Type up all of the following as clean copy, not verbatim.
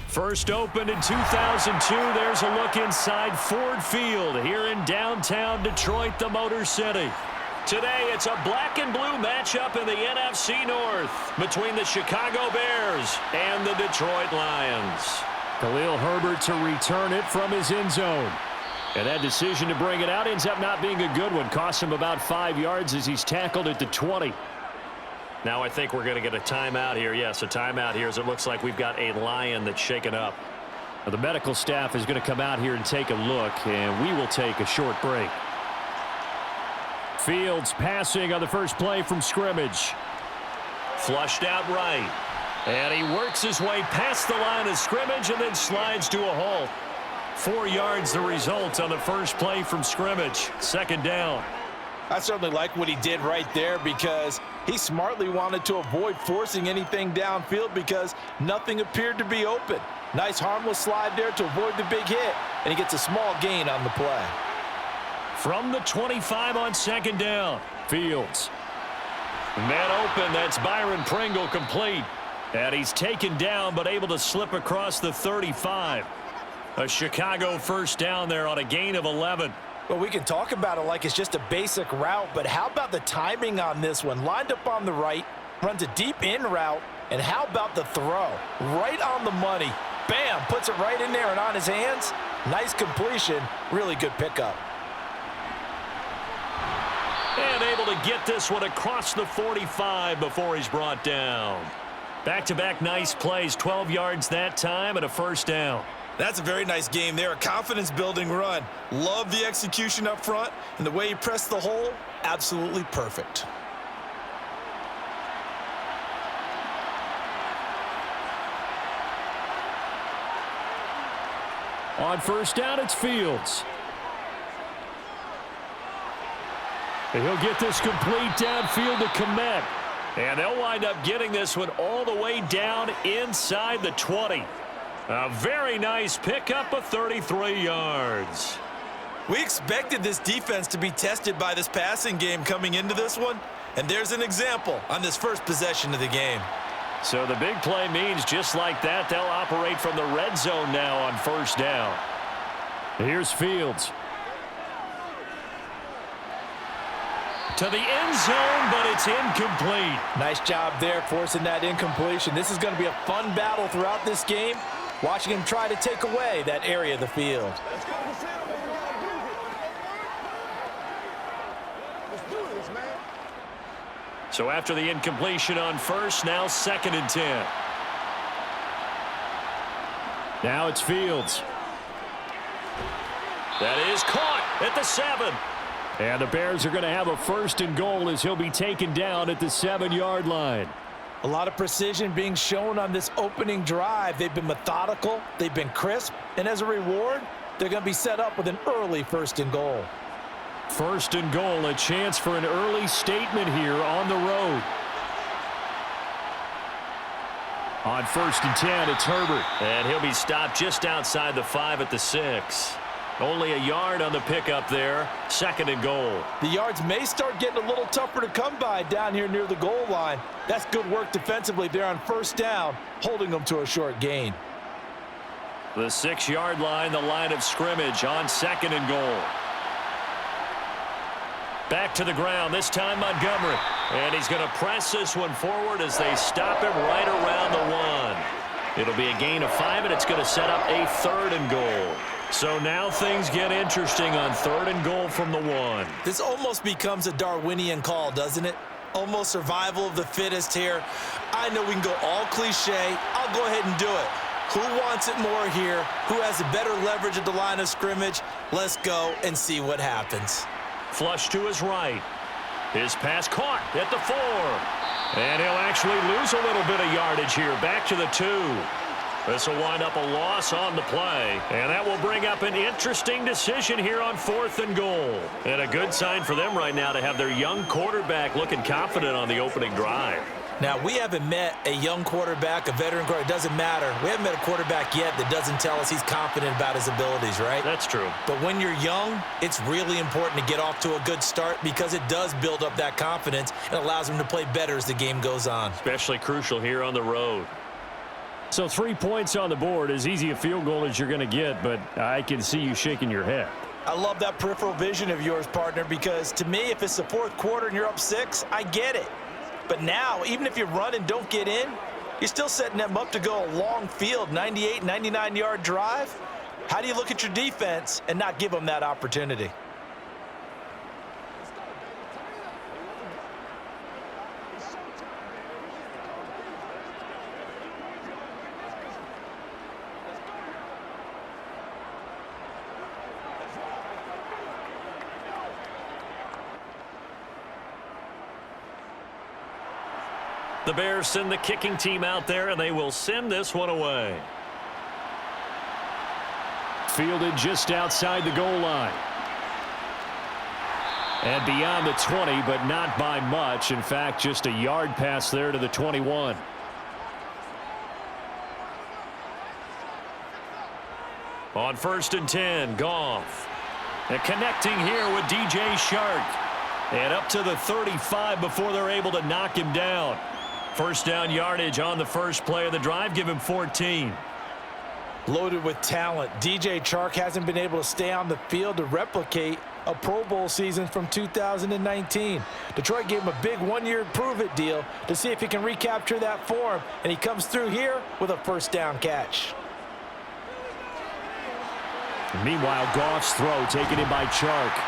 First opened in 2002, there's a look inside Ford Field here in downtown Detroit, the Motor City. Today, it's a black and blue matchup in the NFC North between the Chicago Bears and the Detroit Lions. Khalil Herbert to return it from his end zone. And that decision to bring it out ends up not being a good one. Cost him about 5 yards as he's tackled at the 20. Now I think we're going to get a timeout here. Yes, a timeout here as it looks like we've got a Lion that's shaken up. Now, the medical staff is going to come out here and take a look, and we will take a short break. Fields passing on the first play from scrimmage. Flushed out right. And he works his way past the line of scrimmage and then slides to a halt. 4 yards the result on the first play from scrimmage. Second down. I certainly like what he did right there because he smartly wanted to avoid forcing anything downfield because nothing appeared to be open. Nice harmless slide there to avoid the big hit, and he gets a small gain on the play. From the 25 on second down, Fields. Man open, that's Byron Pringle complete. And he's taken down but able to slip across the 35. A Chicago first down there on a gain of 11. Well, we can talk about it like it's just a basic route, but how about the timing on this one? Lined up on the right, runs a deep in route, and how about the throw? Right on the money. Bam, puts it right in there and on his hands. Nice completion, really good pickup. And able to get this one across the 45 before he's brought down. Back-to-back nice plays, 12 yards that time and a first down. That's a very nice game there, a confidence-building run. Love the execution up front, and the way he pressed the hole, absolutely perfect. On first down, it's Fields. And he'll get this complete downfield to Kmet. And they'll wind up getting this one all the way down inside the 20. A very nice pickup of 33 yards. We expected this defense to be tested by this passing game coming into this one, and there's an example on this first possession of the game. So the big play means just like that, they'll operate from the red zone now on first down. Here's Fields. To the end zone, but it's incomplete. Nice job there forcing that incompletion. This is going to be a fun battle throughout this game. Watching him try to take away that area of the field. Let's do this, man. So after the incompletion on first, now second and 10. Now it's Fields. That is caught at the 7. And the Bears are going to have a first and goal as he'll be taken down at the 7-yard line. A lot of precision being shown on this opening drive. They've been methodical, they've been crisp, and as a reward, they're going to be set up with an early first and goal. First and goal, a chance for an early statement here on the road. On first and 10, it's Herbert. And he'll be stopped just outside the 5 at the 6. Only a yard on the pickup there. Second and goal. The yards may start getting a little tougher to come by down here near the goal line. That's good work defensively there on first down, holding them to a short gain. The 6-yard line, the line of scrimmage on second and goal. Back to the ground, this time Montgomery. And he's going to press this one forward as they stop him right around the 1. It'll be a gain of 5, and it's going to set up a third and goal. So now things get interesting on third and goal from the 1. This almost becomes a Darwinian call, doesn't it? Almost survival of the fittest here. I know we can go all cliche. I'll go ahead and do it. Who wants it more here? Who has a better leverage at the line of scrimmage? Let's go and see what happens. Flush to his right. His pass caught at the 4. And he'll actually lose a little bit of yardage here. Back to the 2. This will wind up a loss on the play. And that will bring up an interesting decision here on fourth and goal. And a good sign for them right now to have their young quarterback looking confident on the opening drive. Now, we haven't met a young quarterback, a veteran quarterback. It doesn't matter. We haven't met a quarterback yet that doesn't tell us he's confident about his abilities, right? That's true. But when you're young, it's really important to get off to a good start because it does build up that confidence and allows him to play better as the game goes on. Especially crucial here on the road. So 3 points on the board, as easy a field goal as you're going to get, but I can see you shaking your head. I love that peripheral vision of yours, partner, because to me, if it's the fourth quarter and you're up 6, I get it. But now, even if you run and don't get in, you're still setting them up to go a long field, 98, 99-yard drive. How do you look at your defense and not give them that opportunity? The Bears send the kicking team out there, and they will send this one away. Fielded just outside the goal line. And beyond the 20, but not by much. In fact, just a yard pass there to the 21. On 1st and 10, Goff. And connecting here with DJ Chark. And up to the 35 before they're able to knock him down. First down yardage on the first play of the drive. Give him 14. Loaded with talent. DJ Chark hasn't been able to stay on the field to replicate a Pro Bowl season from 2019. Detroit gave him a big one-year prove-it deal to see if he can recapture that form, and he comes through here with a first down catch. Meanwhile, Goff's throw taken in by Chark.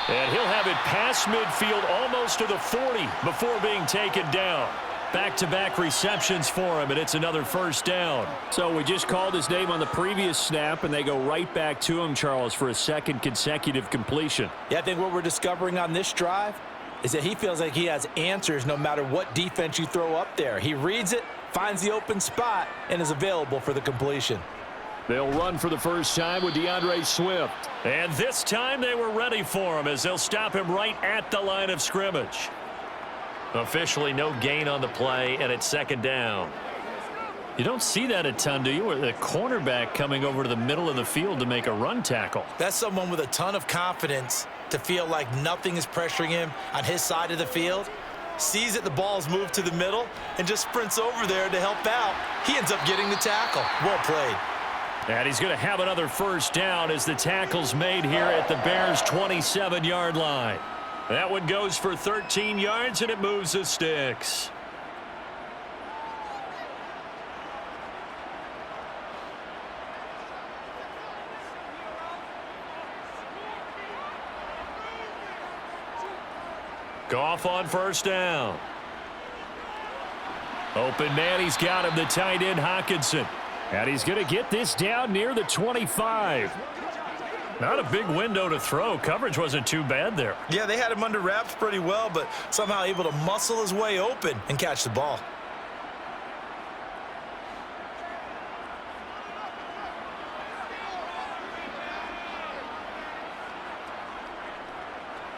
And he'll have it past midfield almost to the 40 before being taken down. Back-to-back receptions for him, and it's another first down. So we just called his name on the previous snap, and they go right back to him, Charles, for a second consecutive completion. Yeah, I think what we're discovering on this drive is that he feels like he has answers no matter what defense you throw up there. He reads it, finds the open spot, and is available for the completion. They'll run for the first time with DeAndre Swift. And this time they were ready for him as they'll stop him right at the line of scrimmage. Officially no gain on the play, and it's second down. You don't see that a ton, do you? With a cornerback coming over to the middle of the field to make a run tackle. That's someone with a ton of confidence to feel like nothing is pressuring him on his side of the field. Sees that the ball's moved to the middle and just sprints over there to help out. He ends up getting the tackle. Well played. And he's going to have another first down as the tackle's made here at the Bears' 27-yard line. That one goes for 13 yards, and it moves the sticks. Goff on first down. Open man, he's got him, the tight end Hockenson. And he's going to get this down near the 25. Not a big window to throw. Coverage wasn't too bad there. Yeah, they had him under wraps pretty well, but somehow able to muscle his way open and catch the ball.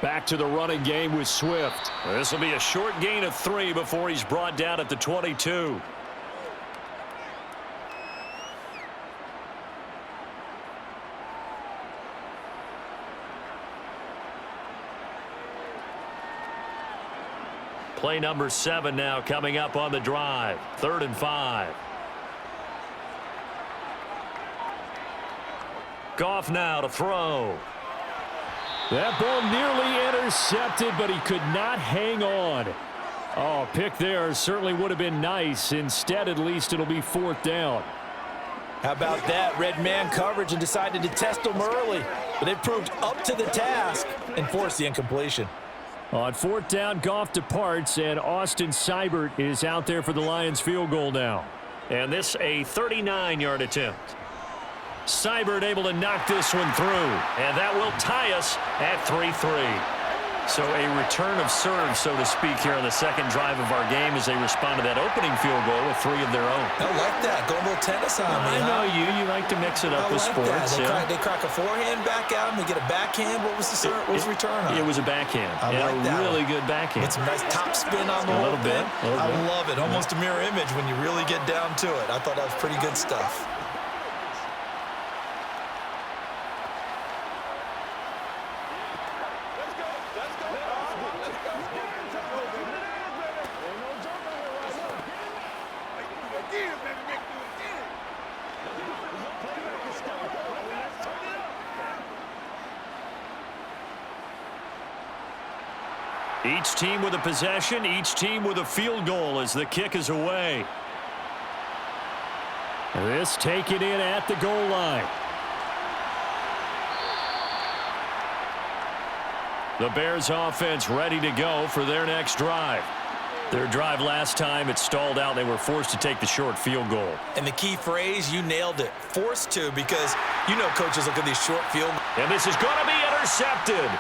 Back to the running game with Swift. This will be a short gain of 3 before he's brought down at the 22. Play number 7 now coming up on the drive. 3rd and 5. Goff now to throw. That ball nearly intercepted, but he could not hang on. Oh, pick there certainly would have been nice. Instead, at least it'll be 4th down. How about that? Red man coverage and decided to test them early. But they proved up to the task and forced the incompletion. On 4th down, Goff departs, and Austin Seibert is out there for the Lions field goal now. And this a 39-yard attempt. Seibert able to knock this one through, and that will tie us at 3-3. So a return of serve, so to speak, here on the second drive of our game as they respond to that opening field goal with 3 of their own. I like that. Go a little tennis on me. I know you. You like to mix it up with sports. They crack a forehand back at him. They get a backhand. What was the return on? It was a backhand. I like that. A really good backhand. With some nice top spin on the whole thing. I love it. Almost a mirror image when you really get down to it. I thought that was pretty good stuff. Each team with a possession, each team with a field goal as the kick is away. This taken in at the goal line. The Bears offense ready to go for their next drive. Their drive last time, it stalled out. They were forced to take the short field goal. And the key phrase, you nailed it. Forced to, because you know coaches look at these short field. And this is going to be intercepted.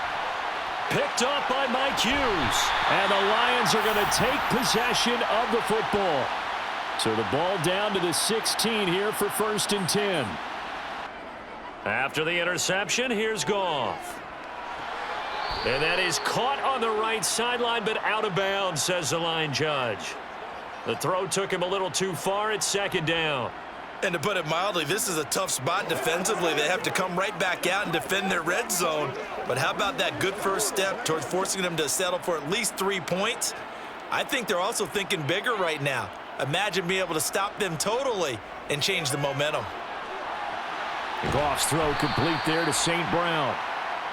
Picked up by Mike Hughes. And the Lions are going to take possession of the football. So the ball down to the 16 here for 1st and 10. After the interception, here's Goff. And that is caught on the right sideline, but out of bounds, says the line judge. The throw took him a little too far. It's 2nd down. And to put it mildly, this is a tough spot defensively. They have to come right back out and defend their red zone. But how about that good first step towards forcing them to settle for at least 3 points? I think they're also thinking bigger right now. Imagine being able to stop them totally and change the momentum. Goff's throw complete there to St. Brown.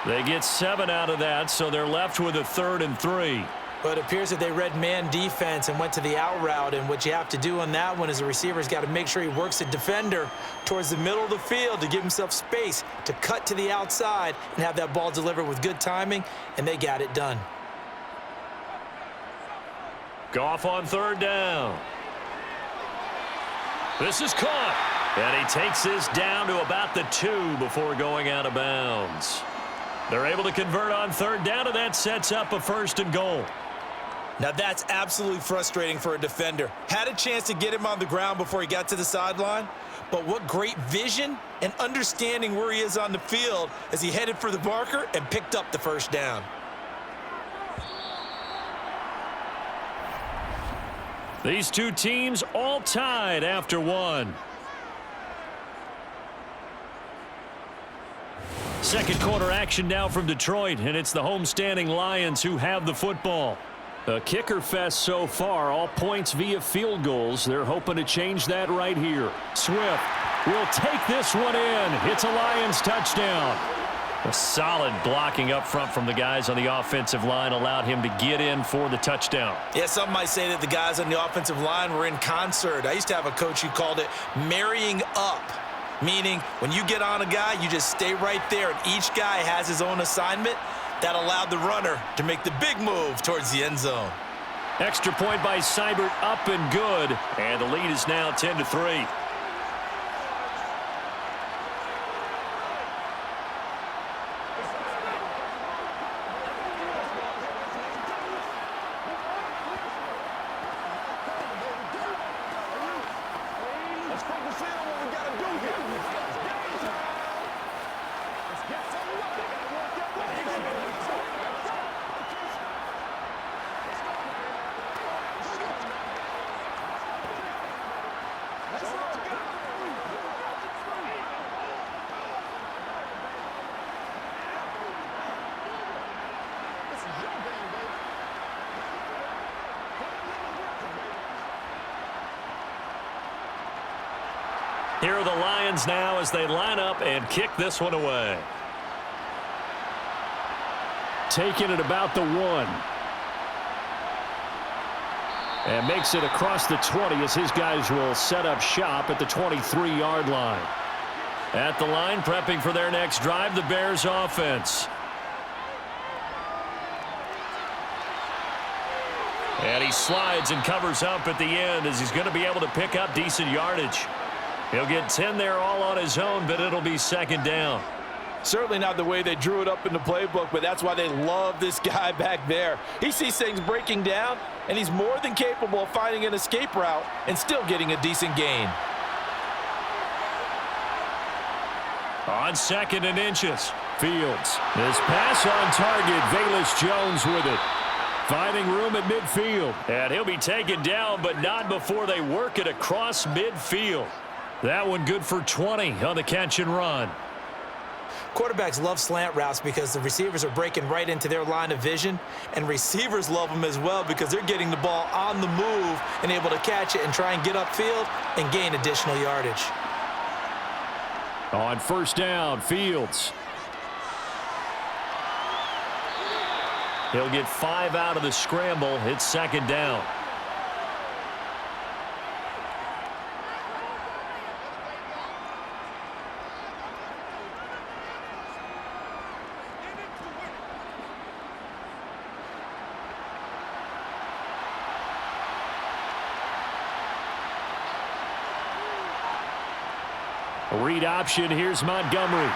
They get 7 out of that, so they're left with a 3rd and 3. But it appears that they read man defense and went to the out route, and what you have to do on that one is the receiver's got to make sure he works the defender towards the middle of the field to give himself space to cut to the outside and have that ball delivered with good timing, and they got it done. Goff on 3rd down. This is caught, and he takes this down to about the 2 before going out of bounds. They're able to convert on 3rd down, and that sets up a 1st and goal. Now that's absolutely frustrating for a defender. Had a chance to get him on the ground before he got to the sideline, but what great vision and understanding where he is on the field as he headed for the marker and picked up the 1st down. These two teams all tied after 1. Second quarter action now from Detroit, and it's the homestanding Lions who have the football. A kicker fest so far, all points via field goals. They're hoping to change that right here. Swift will take this one in. It's a Lions touchdown. A solid blocking up front from the guys on the offensive line allowed him to get in for the touchdown. Yeah, some might say that the guys on the offensive line were in concert. I used to have a coach who called it marrying up. Meaning, when you get on a guy, you just stay right there, and each guy has his own assignment. That allowed the runner to make the big move towards the end zone. Extra point by Seibert, up and good, and the lead is now 10-3. Here are the Lions now as they line up and kick this one away. Taking it about the 1. And makes it across the 20 as his guys will set up shop at the 23-yard line. At the line, prepping for their next drive, the Bears offense. And he slides and covers up at the end as he's going to be able to pick up decent yardage. He'll get 10 there all on his own, but it'll be 2nd down. Certainly not the way they drew it up in the playbook, but that's why they love this guy back there. He sees things breaking down, and he's more than capable of finding an escape route and still getting a decent gain. On 2nd and inches, Fields. This pass on target, Velus Jones with it. Finding room at midfield. And he'll be taken down, but not before they work it across midfield. That one good for 20 on the catch and run. Quarterbacks love slant routes because the receivers are breaking right into their line of vision, and receivers love them as well because they're getting the ball on the move and able to catch it and try and get upfield and gain additional yardage. On 1st down, Fields. He'll get 5 out of the scramble. It's second down. A read option. Here's Montgomery.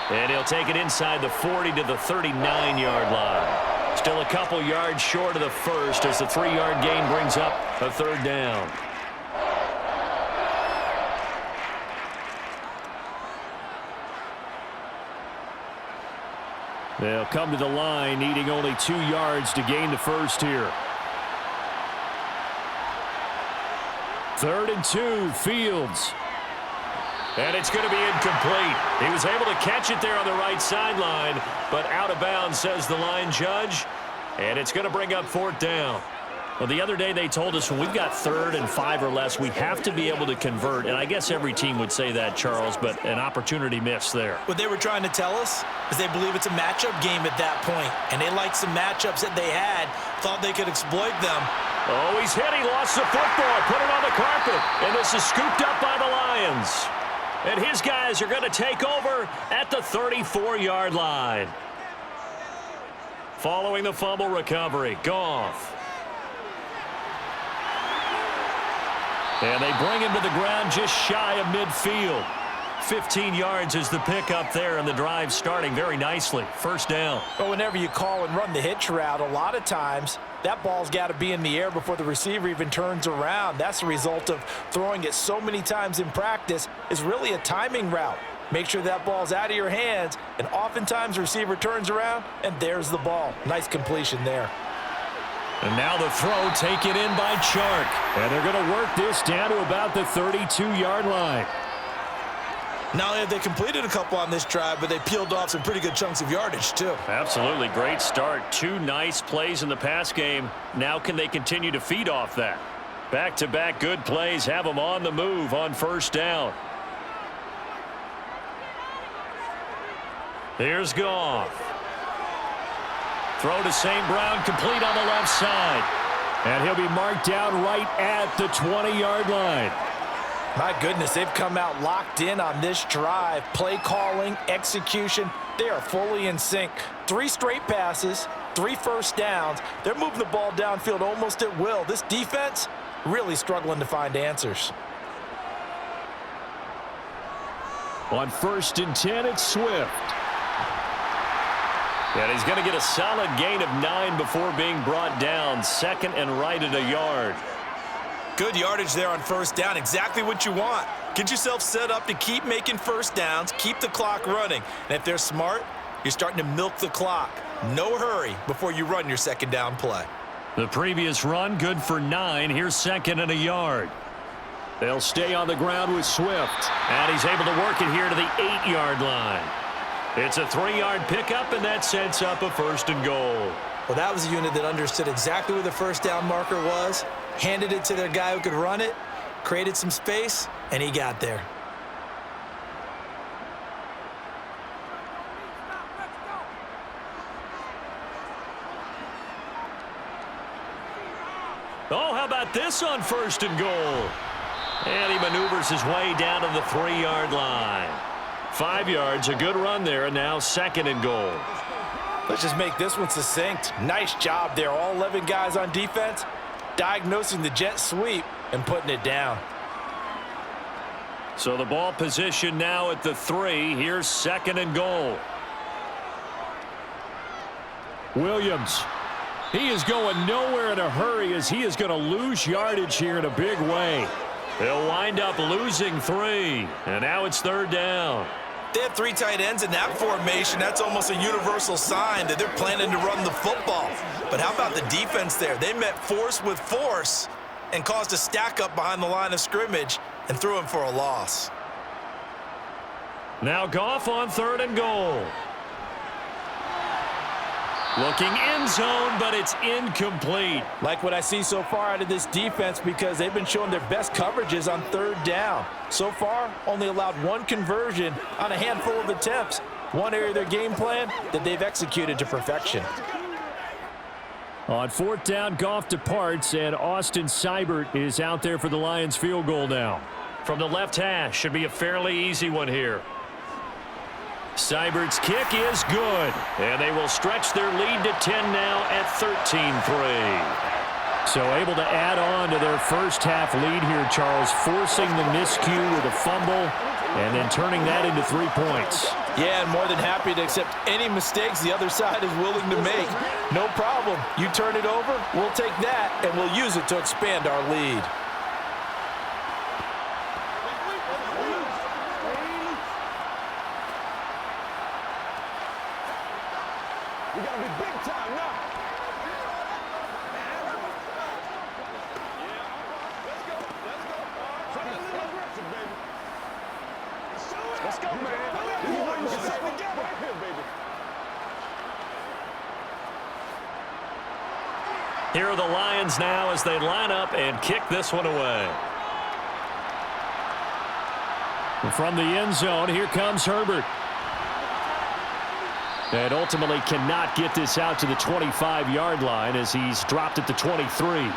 And he'll take it inside the 40 to the 39-yard line. Still a couple yards short of the first as the 3-yard gain brings up a third down. They'll come to the line needing only 2 yards to gain the first here. 3rd and 2, Fields. And it's going to be incomplete. He was able to catch it there on the right sideline, but out of bounds, says the line judge. And it's going to bring up 4th down. Well, the other day they told us when we've got 3rd and 5 or less, we have to be able to convert. And I guess every team would say that, Charles, but an opportunity missed there. What they were trying to tell us is they believe it's a matchup game at that point, and they liked some matchups that they had, thought they could exploit them. Oh, he's hit. He lost the football. Put it on the carpet. And this is scooped up by the Lions. And his guys are going to take over at the 34-yard line. Following the fumble recovery, Goff. And they bring him to the ground just shy of midfield. 15 yards is the pickup there, and the drive starting very nicely. 1st down. But whenever you call and run the hitch route, a lot of times that ball's got to be in the air before the receiver even turns around. That's the result of throwing it so many times in practice. Is really a timing route. Make sure that ball's out of your hands, and oftentimes the receiver turns around, and there's the ball. Nice completion there. And now the throw taken in by Chark. And they're going to work this down to about the 32-yard line. Not only have they completed a couple on this drive, but they peeled off some pretty good chunks of yardage, too. Absolutely. Great start. 2 nice plays in the pass game. Now can they continue to feed off that? Back-to-back good plays have them on the move on 1st down. Here's Goff. Throw to St. Brown, complete on the left side. And he'll be marked down right at the 20-yard line. My goodness, they've come out locked in on this drive. Play calling, execution, they are fully in sync. 3 straight passes, 3 first downs. They're moving the ball downfield almost at will. This defense really struggling to find answers. On 1st and 10, it's Swift. And he's going to get a solid gain of 9 before being brought down. 2nd and right at a yard. Good yardage there on 1st down. Exactly what you want. Get yourself set up to keep making first downs, keep the clock running. And if they're smart, you're starting to milk the clock. No hurry before you run your 2nd down play. The previous run, good for 9. Here's 2nd and a yard. They'll stay on the ground with Swift. And he's able to work it here to the 8-yard line. It's a 3-yard pickup, and that sets up a 1st and goal. Well, that was a unit that understood exactly where the 1st down marker was, handed it to their guy who could run it, created some space, and he got there. Oh, how about this on 1st and goal? And he maneuvers his way down to the 3-yard line. 5 yards, a good run there, and now 2nd and goal. Let's just make this one succinct. Nice job there. All 11 guys on defense diagnosing the jet sweep and putting it down. So the ball position now at the 3. Here's 2nd and goal. Williams. He is going nowhere in a hurry as he is going to lose yardage here in a big way. They'll wind up losing 3. And now it's 3rd down. They have 3 tight ends in that formation. That's almost a universal sign that they're planning to run the football. But how about the defense there? They met force with force and caused a stack up behind the line of scrimmage and threw him for a loss. Now Goff on 3rd and goal. Looking end zone, but it's incomplete. Like what I see so far out of this defense because they've been showing their best coverages on 3rd down. So far, only allowed 1 conversion on a handful of attempts. One area of their game plan that they've executed to perfection. On fourth down, Goff departs, and Austin Seibert is out there for the Lions field goal now. From the left hash, should be a fairly easy one here. Seibert's kick is good, and they will stretch their lead to 10 now at 13-3. So able to add on to their first half lead here, Charles, forcing the miscue with a fumble and then turning that into 3 points. Yeah, and more than happy to accept any mistakes the other side is willing to make. No problem. You turn it over, we'll take that, and we'll use it to expand our lead. We gotta be big time now. Let's go, man. Here are the Lions now as they line up and kick this one away. From the end zone, here comes Herbert. And ultimately cannot get this out to the 25-yard line as he's dropped at the 23.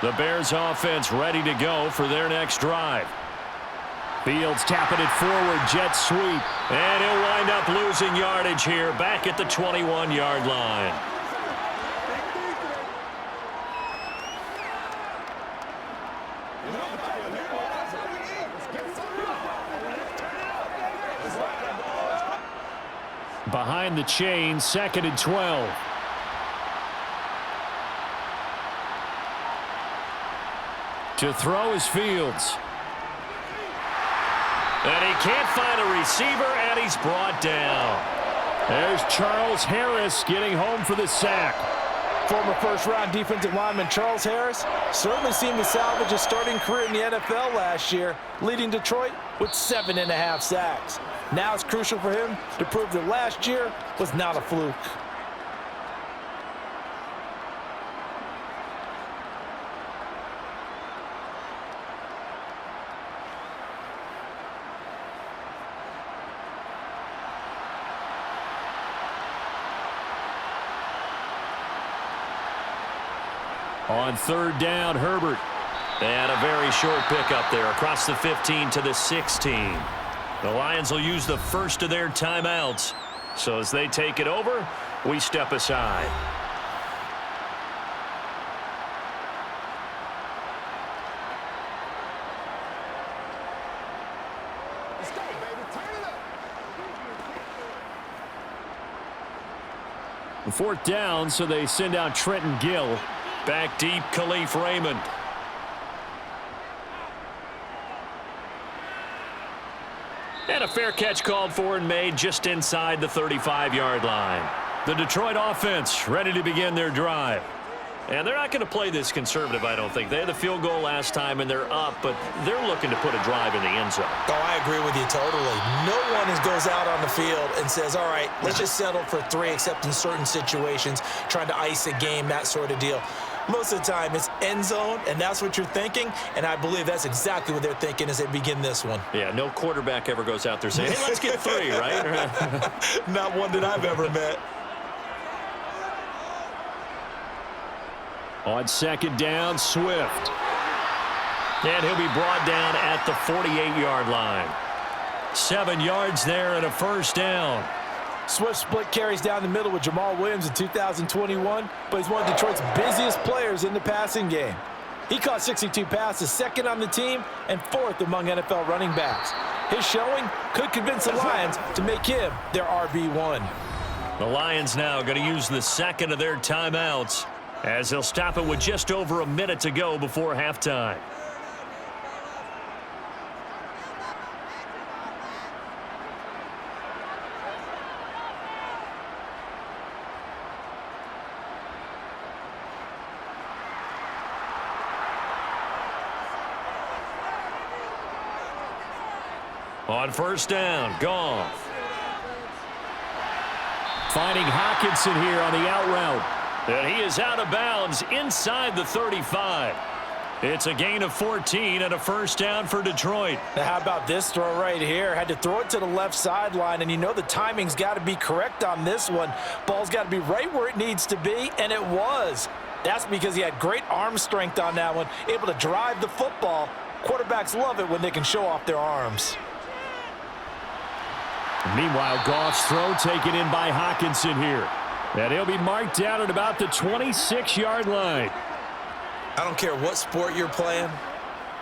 The Bears offense ready to go for their next drive. Fields tapping it forward, jet sweep. And he'll wind up losing yardage here back at the 21-yard line. Behind the chain, 2nd and 12. To throw is Fields. And he can't find a receiver, and he's brought down. There's Charles Harris getting home for the sack. Former first-round defensive lineman Charles Harris certainly seemed to salvage a starting career in the NFL last year, leading Detroit with 7.5 sacks. Now it's crucial for him to prove that last year was not a fluke. On third down, Herbert. And a very short pickup there across the 15 to the 16. The Lions will use the first of their timeouts. So as they take it over, we step aside. Let's go, baby. Turn it up. Fourth down, so they send out Trenton Gill. Back deep, Khalif Raymond. And a fair catch called for and made just inside the 35-yard line. The Detroit offense ready to begin their drive. And they're not going to play this conservative, I don't think. They had the field goal last time, and they're up, but they're looking to put a drive in the end zone. Oh, I agree with you totally. No one goes out on the field and says, all right, let's just settle for 3, except in certain situations, trying to ice a game, that sort of deal. Most of the time, it's end zone, and that's what you're thinking, and I believe that's exactly what they're thinking as they begin this one. Yeah, no quarterback ever goes out there saying, hey, let's get 3, right? Not one that I've ever met. On second down, Swift. And he'll be brought down at the 48-yard line. 7 yards there and a first down. Swift split carries down the middle with Jamal Williams in 2021, but he's one of Detroit's busiest players in the passing game. He caught 62 passes, 2nd on the team, and 4th among NFL running backs. His showing could convince the Lions to make him their RB1. The Lions now going to use the second of their timeouts as they'll stop it with just over a minute to go before halftime. On first down, Goff. Finding Hockenson here on the out route. And he is out of bounds inside the 35. It's a gain of 14 and a first down for Detroit. Now, how about this throw right here? Had to throw it to the left sideline, and you know the timing's got to be correct on this one. Ball's got to be right where it needs to be, and it was. That's because he had great arm strength on that one, able to drive the football. Quarterbacks love it when they can show off their arms. Meanwhile, Goff's throw taken in by Hockenson here. And he'll be marked down at about the 26-yard line. I don't care what sport you're playing.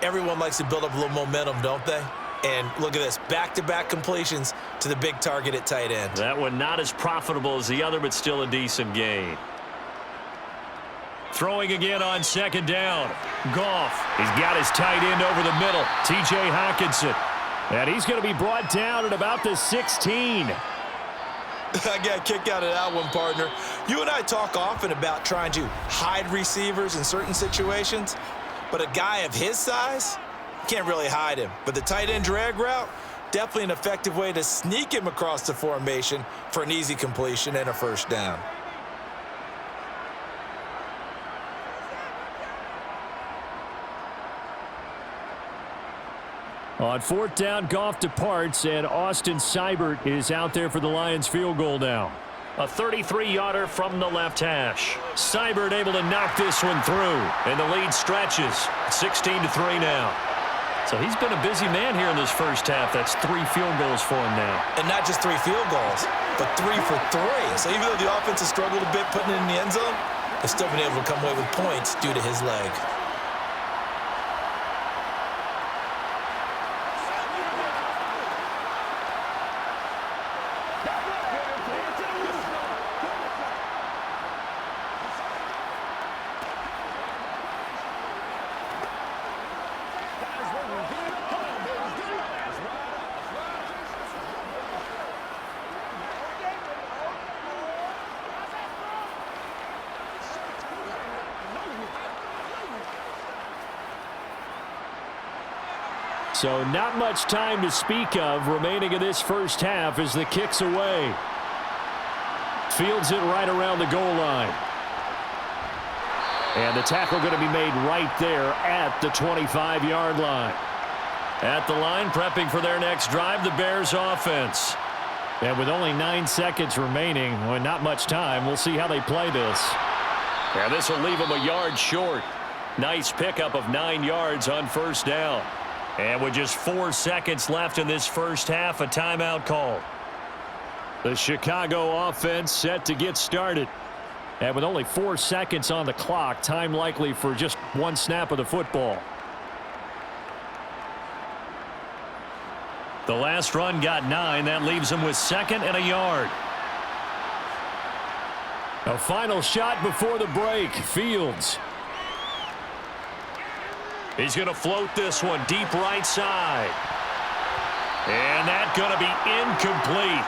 Everyone likes to build up a little momentum, don't they? And look at this, back-to-back completions to the big target at tight end. That one not as profitable as the other, but still a decent gain. Throwing again on second down. Goff, he's got his tight end over the middle, T.J. Hockenson. And he's going to be brought down at about the 16. I got a kick out of that one, partner. You and I talk often about trying to hide receivers in certain situations, but a guy of his size, you can't really hide him. But the tight end drag route, definitely an effective way to sneak him across the formation for an easy completion and a first down. On fourth down, Goff departs, and Austin Seibert is out there for the Lions field goal now. A 33-yarder from the left hash. Seibert able to knock this one through, and the lead stretches. 16-3 now. So he's been a busy man here in this first half. That's 3 field goals for him now. And not just 3 field goals, but 3 for 3. So even though the offense has struggled a bit putting it in the end zone, they've still been able to come away with points due to his leg. So not much time to speak of remaining in this first half as the kick's away. Fields it right around the goal line. And the tackle going to be made right there at the 25-yard line. At the line, prepping for their next drive, the Bears offense. And with only 9 seconds remaining, well, not much time, we'll see how they play this. And this will leave them a yard short. Nice pickup of 9 yards on first down. And with just 4 seconds left in this first half, a timeout call. The Chicago offense set to get started. And with only 4 seconds on the clock, time likely for just 1 snap of the football. The last run got 9. That leaves them with 2nd and a yard. A final shot before the break. Fields. He's going to float this one deep right side. And that's going to be incomplete.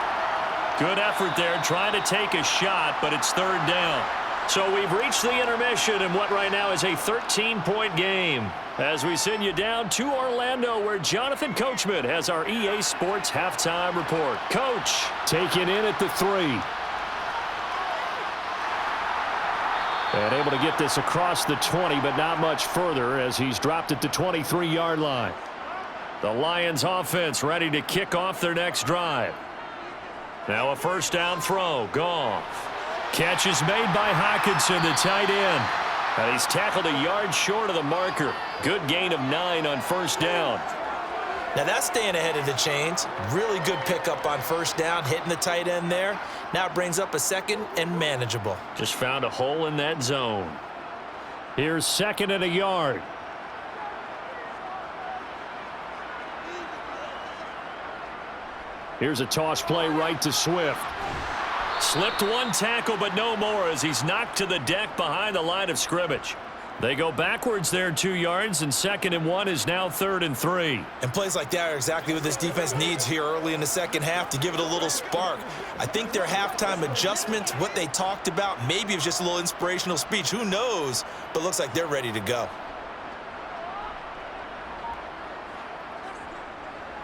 Good effort there trying to take a shot, but it's 3rd down. So we've reached the intermission in what right now is a 13-point game. As we send you down to Orlando, where Jonathan Coachman has our EA Sports halftime report. Coach, taking in at the 3. And able to get this across the 20, but not much further as he's dropped it to 23-yard line. The Lions offense ready to kick off their next drive. Now a first down throw. Goff. Catch is made by Hockenson, the tight end. And he's tackled a yard short of the marker. Good gain of 9 on first down. Now that's staying ahead of the chains. Really good pickup on first down, hitting the tight end there. Now it brings up a 2nd and manageable. Just found a hole in that zone. Here's 2nd and a yard. Here's a toss play right to Swift. Slipped 1 tackle, but no more as he's knocked to the deck behind the line of scrimmage. They go backwards there 2 yards, and 2nd and 1 is now 3rd and 3. And plays like that are exactly what this defense needs here early in the second half to give it a little spark. I think their halftime adjustments, what they talked about, maybe it was just a little inspirational speech. Who knows? But looks like they're ready to go.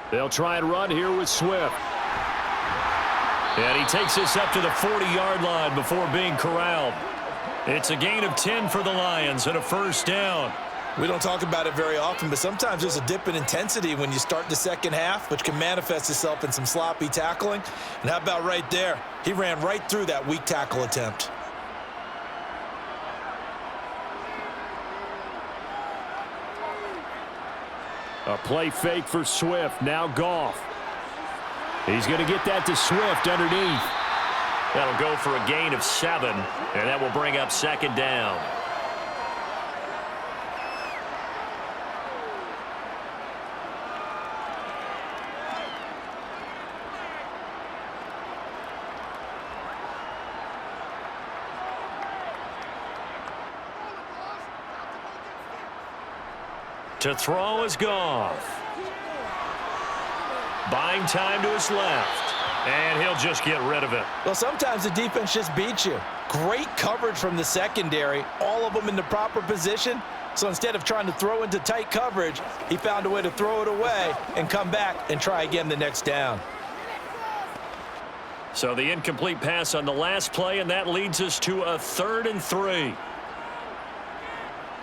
They'll try and run here with Swift. And he takes this up to the 40-yard line before being corralled. It's a gain of 10 for the Lions and a first down. We don't talk about it very often, but sometimes there's a dip in intensity when you start the second half, which can manifest itself in some sloppy tackling. And how about right there? He ran right through that weak tackle attempt. A play fake for Swift. Now Goff. He's going to get that to Swift underneath. That'll go for a gain of 7, and that will bring up second down. To throw is Goff. Buying time to his left. And he'll just get rid of it. Well, sometimes the defense just beats you. Great coverage from the secondary. All of them in the proper position. So instead of trying to throw into tight coverage, he found a way to throw it away and come back and try again the next down. So the incomplete pass on the last play, and that leads us to a 3rd and 3.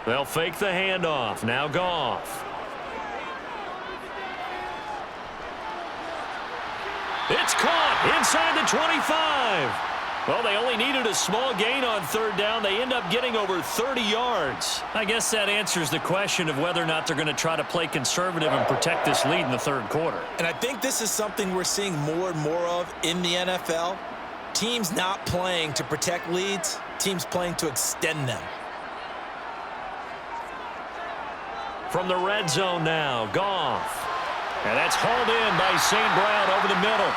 They'll fake the handoff. Now Goff. It's caught inside the 25. Well, they only needed a small gain on 3rd down. They end up getting over 30 yards. I guess that answers the question of whether or not they're going to try to play conservative and protect this lead in the 3rd quarter. And I think this is something we're seeing more and more of in the NFL. Teams not playing to protect leads, teams playing to extend them. From the red zone now, Goff. And that's hauled in by St. Brown over the middle.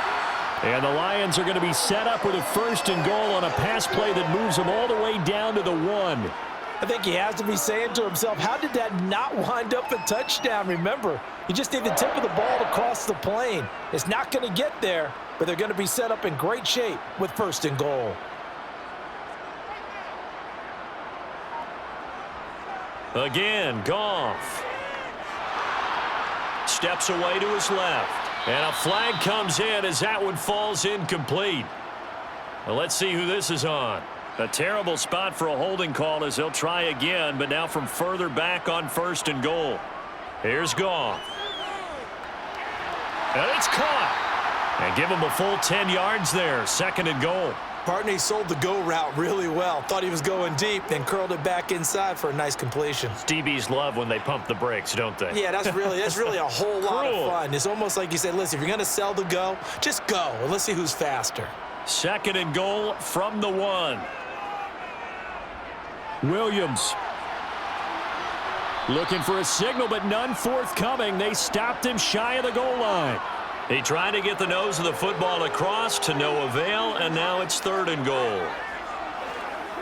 And the Lions are going to be set up with a 1st and goal on a pass play that moves them all the way down to the 1. I think he has to be saying to himself, how did that not wind up a touchdown? Remember, you just need the tip of the ball to cross the plane. It's not going to get there, but they're going to be set up in great shape with 1st and goal. Again, Goff. Steps away to his left. And a flag comes in as that one falls incomplete. Well, let's see who this is on. A terrible spot for a holding call as they'll try again, but now from further back on 1st and goal. Here's Goff. And it's caught. And give him a full 10 yards there. 2nd and goal. Partney sold the go route really well. Thought he was going deep, then curled it back inside for a nice completion. DBs love when they pump the brakes, don't they? Yeah, that's really a whole lot of fun. It's almost like you said, listen, if you're going to sell the go, just go. And let's see who's faster. 2nd and goal from the 1. Williams. Looking for a signal, but none forthcoming. They stopped him shy of the goal line. He tried to get the nose of the football across to no avail, and now it's 3rd and goal.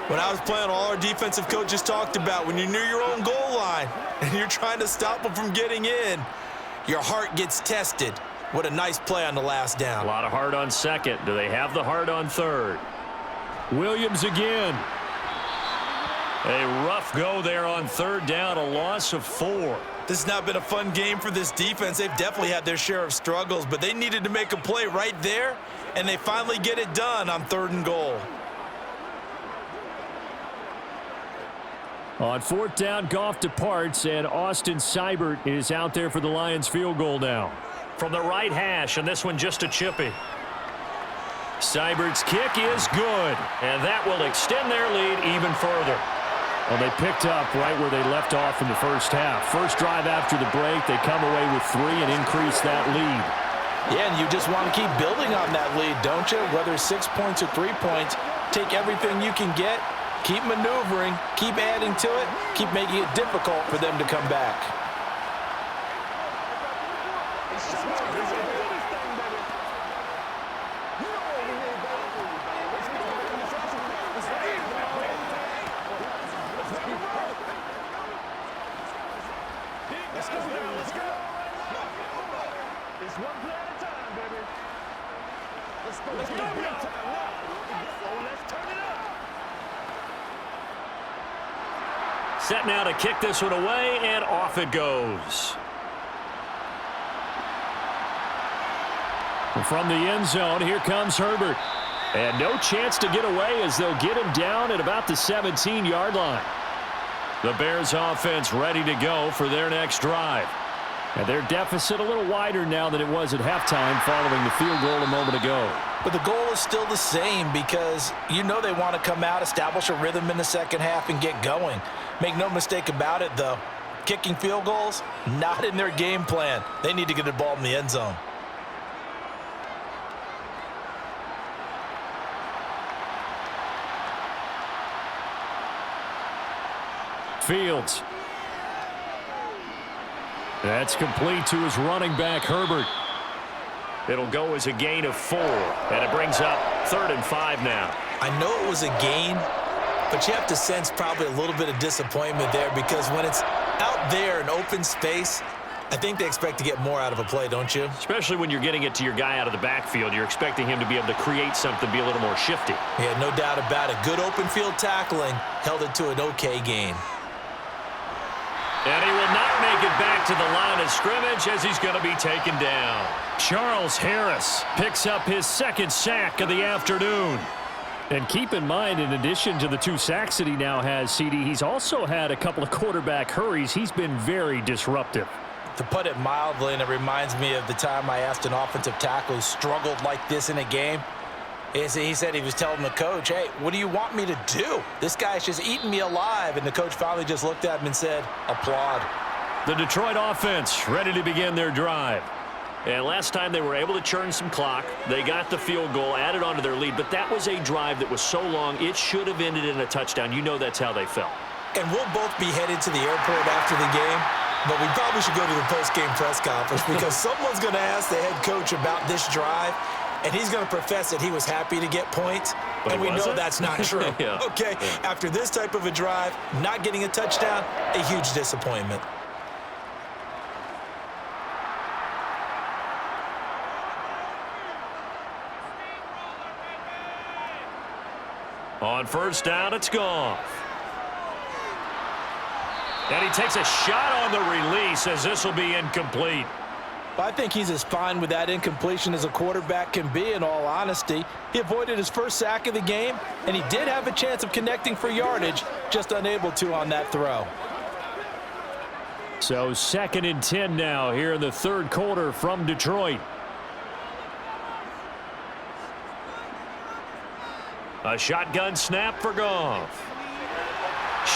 When I was playing, all our defensive coaches talked about when you're near your own goal line and you're trying to stop them from getting in, your heart gets tested. What a nice play on the last down. A lot of heart on 2nd. Do they have the heart on 3rd? Williams again. A rough go there on 3rd down, a loss of 4. This has not been a fun game for this defense. They've definitely had their share of struggles, but they needed to make a play right there, and they finally get it done on 3rd and goal. On 4th down, Goff departs, and Austin Seibert is out there for the Lions field goal now. From the right hash, and this one just a chippy. Seibert's kick is good, and that will extend their lead even further. Well, they picked up right where they left off in the 1st half. First drive after the break, they come away with 3 and increase that lead. Yeah, and you just want to keep building on that lead, don't you? Whether it's 6 points or 3 points, take everything you can get, keep maneuvering, keep adding to it, keep making it difficult for them to come back. Set now to kick this one away, and off it goes. From the end zone, here comes Herbert. And no chance to get away as they'll get him down at about the 17-yard line. The Bears offense ready to go for their next drive. And their deficit a little wider now than it was at halftime following the field goal a moment ago. But the goal is still the same because you know they want to come out, establish a rhythm in the second half, and get going. Make no mistake about it, though. Kicking field goals, not in their game plan. They need to get the ball in the end zone. Fields. That's complete to his running back, Herbert. It'll go as a gain of 4, and it brings up 3rd and 5 now. I know it was a gain, but you have to sense probably a little bit of disappointment there because when it's out there in open space, I think they expect to get more out of a play, don't you? Especially when you're getting it to your guy out of the backfield. You're expecting him to be able to create something, be a little more shifty. Yeah, no doubt about it. Good open field tackling held it to an okay gain. And he will not make it back to the line of scrimmage as he's going to be taken down. Charles Harris picks up his 2nd sack of the afternoon. And keep in mind, in addition to the 2 sacks that he now has, CD, he's also had a couple of quarterback hurries. He's been very disruptive. To put it mildly, and it reminds me of the time I asked an offensive tackle who struggled like this in a game. He said he was telling the coach, hey, what do you want me to do? This guy's just eating me alive. And the coach finally just looked at him and said, applaud. The Detroit offense ready to begin their drive. And last time they were able to churn some clock. They got the field goal, added on to their lead. But that was a drive that was so long, it should have ended in a touchdown. You know that's how they felt. And we'll both be headed to the airport after the game. But we probably should go to the post-game press conference because someone's going to ask the head coach about this drive. And he's going to profess that he was happy to get points, and we know that's not true. Yeah. Okay, after this type of a drive, not getting a touchdown, a huge disappointment. On 1st down, it's Goff. And he takes a shot on the release as this will be incomplete. I think he's as fine with that incompletion as a quarterback can be, in all honesty. He avoided his 1st sack of the game, and he did have a chance of connecting for yardage, just unable to on that throw. So 2nd and 10 now here in the 3rd quarter from Detroit. A shotgun snap for Goff.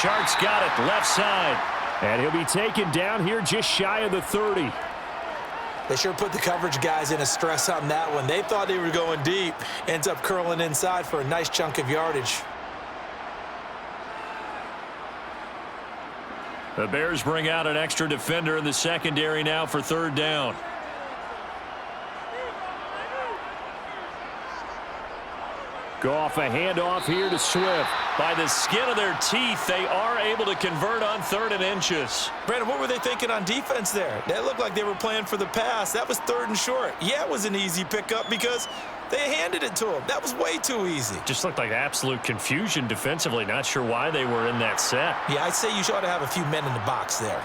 Shark's got it left side, and he'll be taken down here just shy of the 30. They sure put the coverage guys in a stress on that one. They thought they were going deep. Ends up curling inside for a nice chunk of yardage. The Bears bring out an extra defender in the secondary now for 3rd down. Goff, a handoff here to Swift. By the skin of their teeth, they are able to convert on 3rd and inches. Brandon, what were they thinking on defense there? That looked like they were playing for the pass. That was 3rd and short. Yeah, it was an easy pickup because they handed it to him. That was way too easy. Just looked like absolute confusion defensively. Not sure why they were in that set. Yeah, I'd say you ought to have a few men in the box there.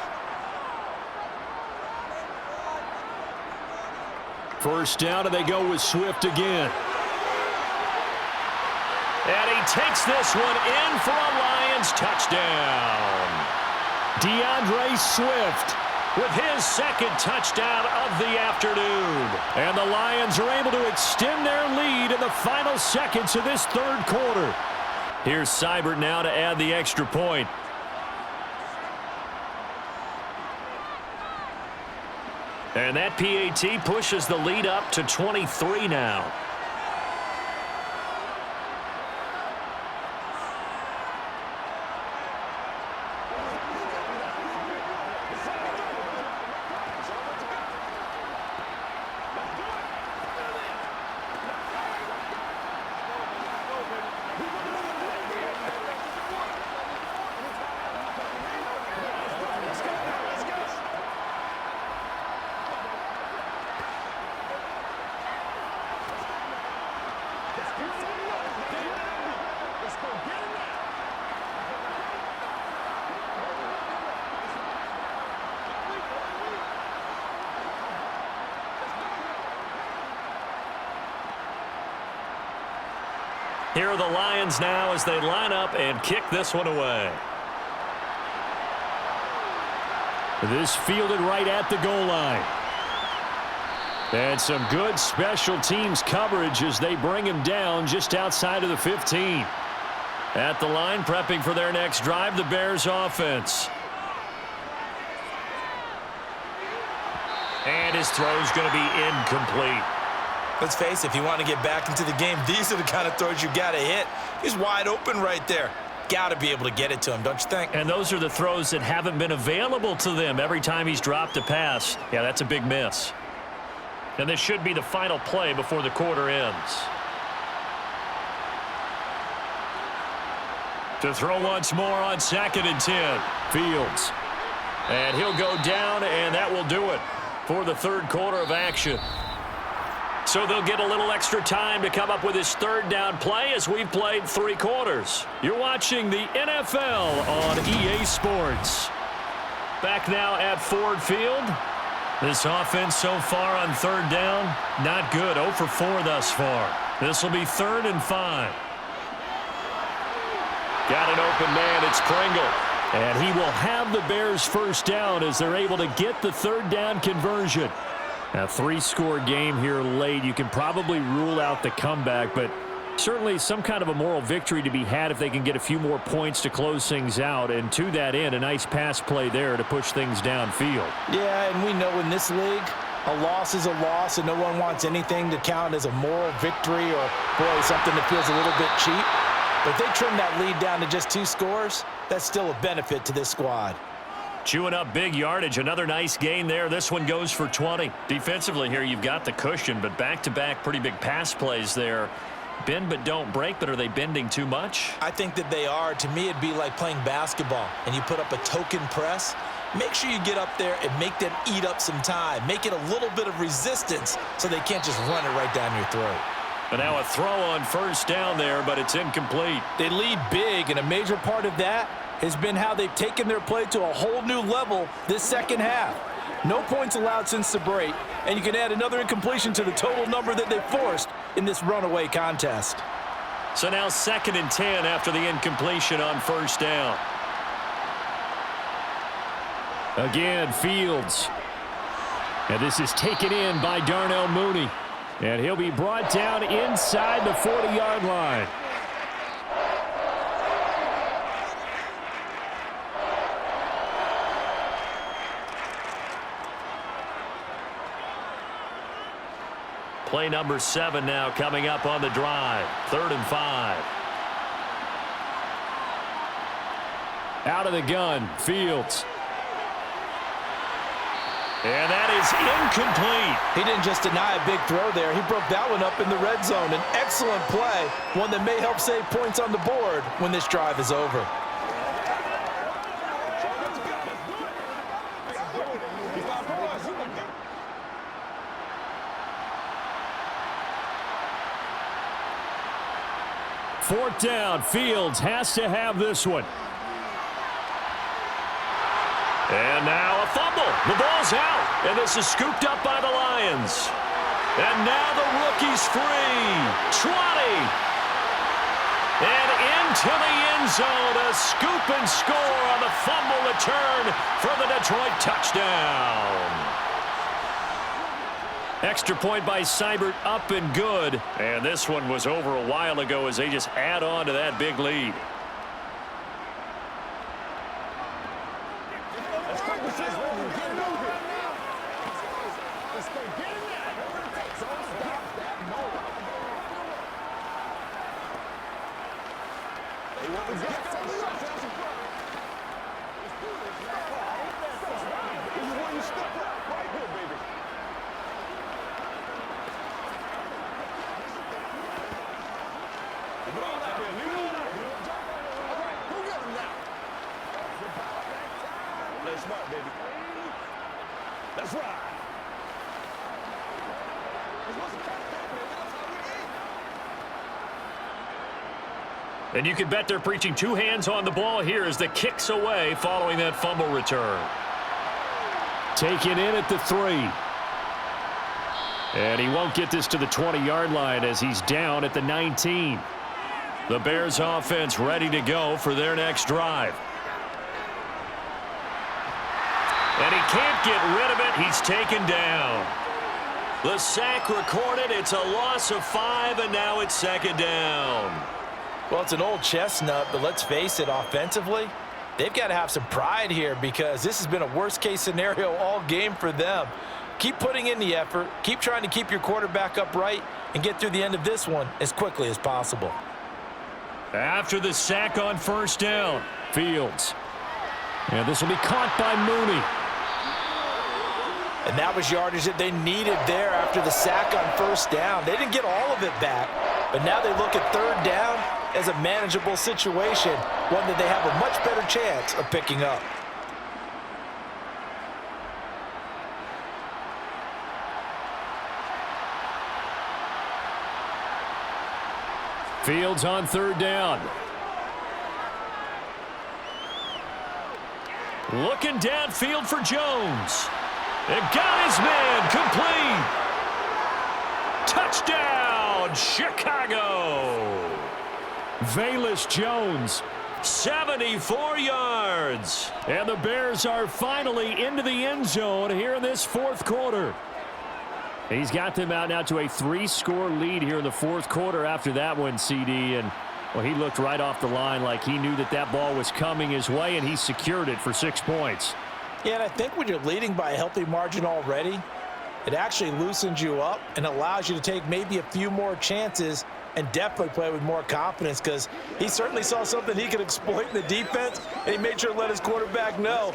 1st down, and they go with Swift again. And he takes this one in for a Lions touchdown. DeAndre Swift with his 2nd touchdown of the afternoon. And the Lions are able to extend their lead in the final seconds of this 3rd quarter. Here's Seibert now to add the extra point. And that PAT pushes the lead up to 23 now. Here are the Lions now as they line up and kick this one away. This fielded right at the goal line. And some good special teams coverage as they bring him down just outside of the 15. At the line, prepping for their next drive, the Bears offense. And his throw's going to be incomplete. Let's face it, if you want to get back into the game, these are the kind of throws you got to hit. He's wide open right there. Got to be able to get it to him, don't you think? And those are the throws that haven't been available to them every time he's dropped a pass. Yeah, that's a big miss. And this should be the final play before the quarter ends. To throw once more on 2nd and 10. Fields. And he'll go down, and that will do it for the third quarter of action. So they'll get a little extra time to come up with his third down play as we've played 3 quarters. You're watching the NFL on EA Sports. Back now at Ford Field. This offense so far on third down, not good. 0 for 4 thus far. This will be 3rd and 5. Got an open man, it's Pringle. And he will have the Bears first down as they're able to get the third down conversion. A 3-score game here late. You can probably rule out the comeback, but certainly some kind of a moral victory to be had if they can get a few more points to close things out. And to that end, a nice pass play there to push things downfield. Yeah, and we know in this league, a loss is a loss, and no one wants anything to count as a moral victory or, boy, something that feels a little bit cheap. But if they trim that lead down to just 2 scores, that's still a benefit to this squad. Chewing up big yardage. Another nice gain there. This one goes for 20. Defensively here, you've got the cushion, but back-to-back pretty big pass plays there. Bend but don't break, but are they bending too much? I think that they are. To me, it'd be like playing basketball, and you put up a token press. Make sure you get up there and make them eat up some time. Make it a little bit of resistance so they can't just run it right down your throat. And now a throw on first down there, but it's incomplete. They lead big, and a major part of that has been how they've taken their play to a whole new level this second half. No points allowed since the break, and you can add another incompletion to the total number that they forced in this runaway contest. So now 2nd and 10 after the incompletion on first down. Again, Fields. And this is taken in by Darnell Mooney. And he'll be brought down inside the 40-yard line. Play number 7 now coming up on the drive. 3rd and 5. Out of the gun, Fields. And that is incomplete. He didn't just deny a big throw there. He broke that one up in the red zone. An excellent play, one that may help save points on the board when this drive is over. Fourth down, Fields has to have this one. And now a fumble. The ball's out, and this is scooped up by the Lions. And now the rookie's free. 20. And into the end zone, a scoop and score on the fumble return for the Detroit touchdown. Extra point by Seibert, up and good. And this one was over a while ago as they just add on to that big lead. That's right. And you can bet they're preaching 2 hands on the ball here as the kick's away following that fumble return. Taken in at the 3. And he won't get this to the 20-yard line as he's down at the 19. The Bears offense ready to go for their next drive. And he can't get rid of it. He's taken down. The sack recorded. It's a loss of 5, and now it's second down. Well, it's an old chestnut, but let's face it, offensively, they've got to have some pride here because this has been a worst-case scenario all game for them. Keep putting in the effort. Keep trying to keep your quarterback upright and get through the end of this one as quickly as possible. After the sack on first down, Fields. And this will be caught by Mooney. And that was yardage that they needed there after the sack on first down. They didn't get all of it back, but now they look at third down as a manageable situation, one that they have a much better chance of picking up. Fields on third down. Looking downfield for Jones. It got his man complete. Touchdown, Chicago. Velus Jones, 74 yards. And the Bears are finally into the end zone here in this fourth quarter. He's got them out now to a 3-score lead here in the fourth quarter after that one, CD. And, well, he looked right off the line like he knew that that ball was coming his way, and he secured it for 6 points. Yeah, and I think when you're leading by a healthy margin already, it actually loosens you up and allows you to take maybe a few more chances and definitely play with more confidence because he certainly saw something he could exploit in the defense, and he made sure to let his quarterback know,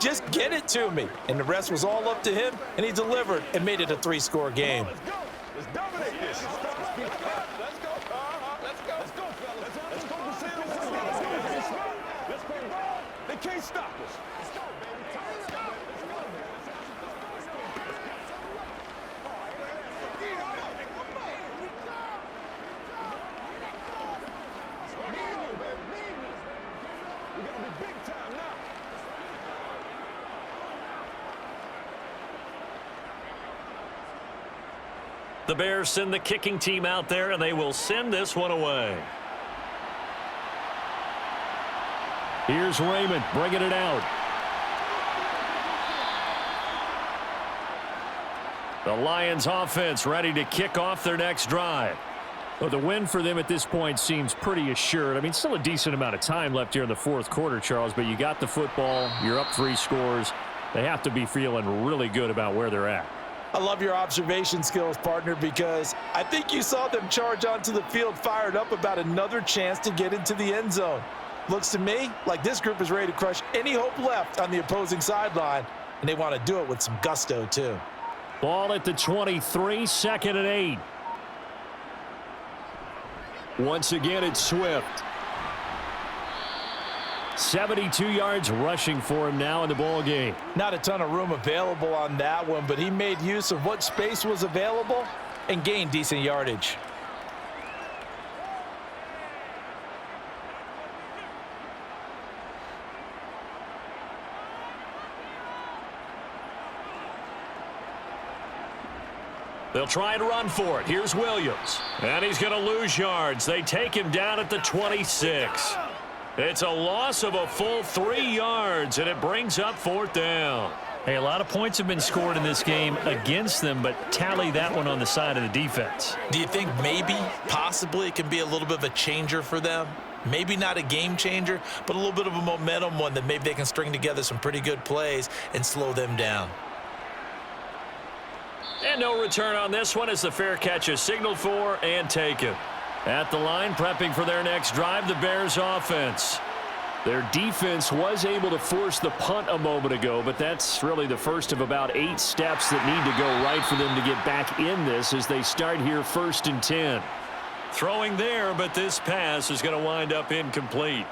just get it to me. And the rest was all up to him, and he delivered and made it a 3-score game. Let's go. Let's dominate this. Let's go. Let's go. Let's go. Let's go, fellas. Let's go. Let's go. They can't stop us. Let's go, baby. Let's go. We gotta be big time now. The Bears send the kicking team out there, and they will send this one away. Here's Raymond bringing it out. The Lions offense ready to kick off their next drive. Well, the win for them at this point seems pretty assured. I mean, still a decent amount of time left here in the fourth quarter, Charles, but you got the football. You're up 3 scores. They have to be feeling really good about where they're at. I love your observation skills, partner, because I think you saw them charge onto the field fired up about another chance to get into the end zone. Looks to me like this group is ready to crush any hope left on the opposing sideline, and they want to do it with some gusto, too. Ball at the 23, 2nd and 8. Once again, it's Swift. 72 yards rushing for him now in the ball game. Not a ton of room available on that one, but he made use of what space was available and gained decent yardage. They'll try and run for it. Here's Williams. And he's going to lose yards. They take him down at the 26. It's a loss of a full 3 yards, and it brings up 4th down. Hey, a lot of points have been scored in this game against them, but tally that one on the side of the defense. Do you think maybe, possibly, it can be a little bit of a changer for them? Maybe not a game changer, but a little bit of a momentum one that maybe they can string together some pretty good plays and slow them down. And no return on this one as the fair catch is signaled for and taken. At the line, prepping for their next drive, the Bears offense. Their defense was able to force the punt a moment ago, but that's really the first of about 8 steps that need to go right for them to get back in this as they start here 1st and 10. Throwing there, but this pass is going to wind up incomplete.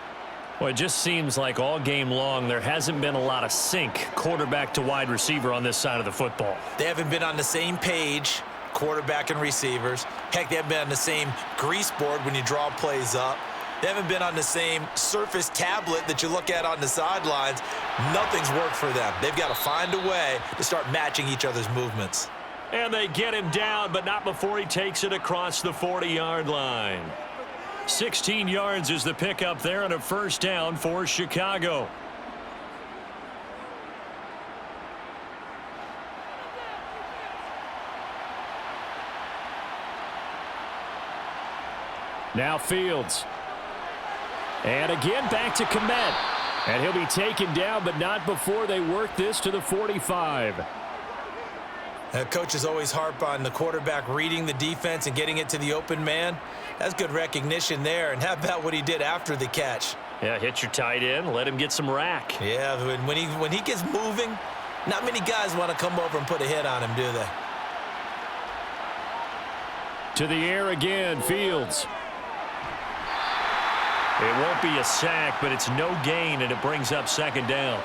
Well, it just seems like all game long there hasn't been a lot of sync quarterback to wide receiver on this side of the football. They haven't been on the same page, quarterback and receivers. Heck, they haven't been on the same grease board when you draw plays up. They haven't been on the same surface tablet that you look at on the sidelines. Nothing's worked for them. They've got to find a way to start matching each other's movements. And they get him down, but not before he takes it across the 40-yard line. 16 yards is the pickup there and a 1st down for Chicago. Now Fields. And again back to Komet. And he'll be taken down, but not before they work this to the 45. Coaches always harp on the quarterback reading the defense and getting it to the open man. That's good recognition there. And how about what he did after the catch? Yeah, hit your tight end, let him get some rack. Yeah, when he gets moving, not many guys want to come over and put a hit on him, do they? To the air again, Fields. It won't be a sack, but it's no gain, and it brings up second down.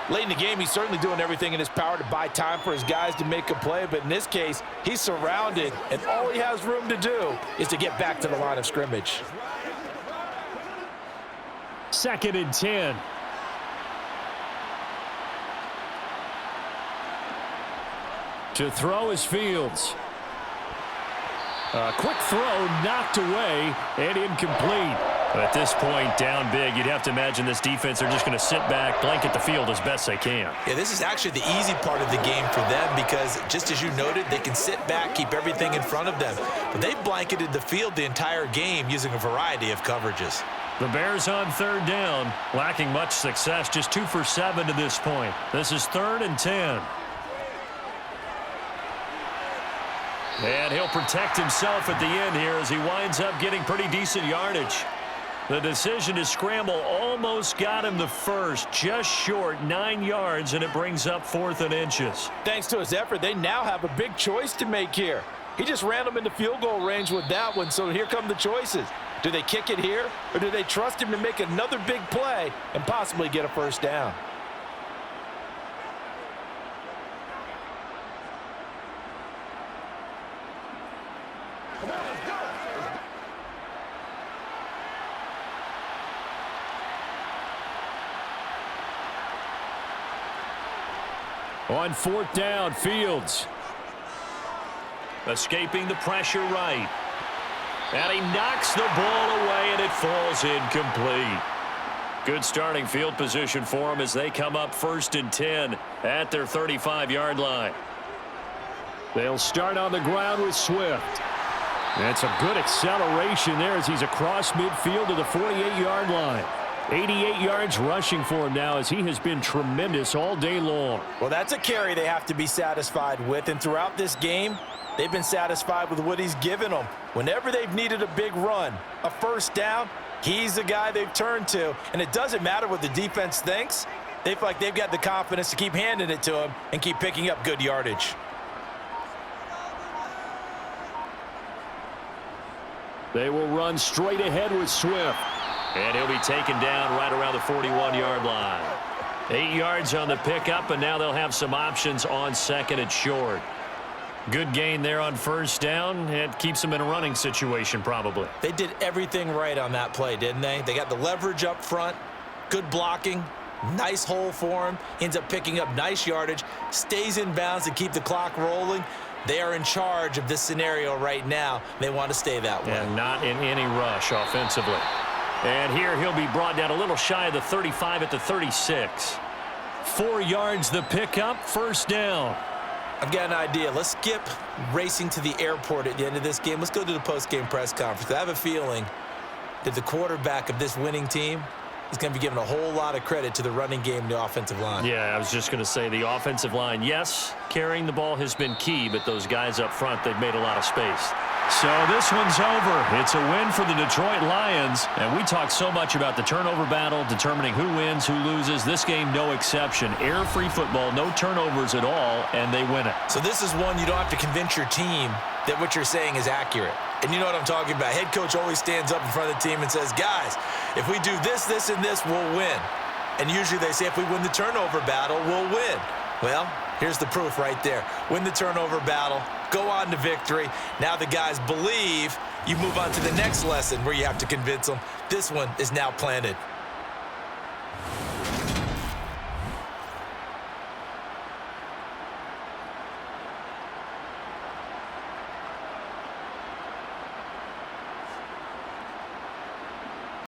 Late in the game, he's certainly doing everything in his power to buy time for his guys to make a play, but in this case, he's surrounded, and all he has room to do is to get back to the line of scrimmage. 2nd and 10. To throw is Fields. A quick throw knocked away and incomplete. At this point, down big, you'd have to imagine this defense are just going to sit back, blanket the field as best they can. Yeah, this is actually the easy part of the game for them because, just as you noted, they can sit back, keep everything in front of them. But they've blanketed the field the entire game using a variety of coverages. The Bears on 3rd down, lacking much success, just 2 for 7 to this point. This is 3rd and 10. And he'll protect himself at the end here as he winds up getting pretty decent yardage. The decision to scramble almost got him the first, just short, 9 yards, and it brings up 4th and inches. Thanks to his effort, they now have a big choice to make here. He just ran them into field goal range with that one, so here come the choices. Do they kick it here, or do they trust him to make another big play and possibly get a first down? On 4th down, Fields. Escaping the pressure right. And he knocks the ball away, and it falls incomplete. Good starting field position for them as they come up 1st and 10 at their 35-yard line. They'll start on the ground with Swift. That's a good acceleration there as he's across midfield to the 48-yard line. 88 yards rushing for him now as he has been tremendous all day long. Well, that's a carry they have to be satisfied with, and throughout this game, they've been satisfied with what he's given them. Whenever they've needed a big run, a first down, he's the guy they've turned to, and it doesn't matter what the defense thinks. They feel like they've got the confidence to keep handing it to him and keep picking up good yardage. They will run straight ahead with Swift. And he'll be taken down right around the 41-yard line. 8 yards on the pickup, and now they'll have some options on 2nd and short. Good gain there on 1st down. It keeps them in a running situation probably. They did everything right on that play, didn't they? They got the leverage up front, good blocking, nice hole for him, ends up picking up nice yardage, stays in bounds to keep the clock rolling. They are in charge of this scenario right now. They want to stay that way. And not in any rush offensively. And here he'll be brought down a little shy of the 35 at the 36. 4 yards the pickup, 1st down. I've got an idea. Let's skip racing to the airport at the end of this game. Let's go to the post-game press conference. I have a feeling that the quarterback of this winning team is going to be giving a whole lot of credit to the running game and the offensive line. Yeah, I was just going to say the offensive line, yes, carrying the ball has been key, but those guys up front, they've made a lot of space. So this one's over. It's a win for the Detroit Lions, and we talk so much about the turnover battle, determining who wins, who loses. This game, no exception. Error-free football, no turnovers at all, and they win it. So this is one you don't have to convince your team that what you're saying is accurate. And you know what I'm talking about. Head coach always stands up in front of the team and says, guys, if we do this, this, and this, we'll win. And usually they say if we win the turnover battle, we'll win. Well, here's the proof right there. Win the turnover battle, go on to victory. Now the guys believe. You move on to the next lesson where you have to convince them. This one is now planted.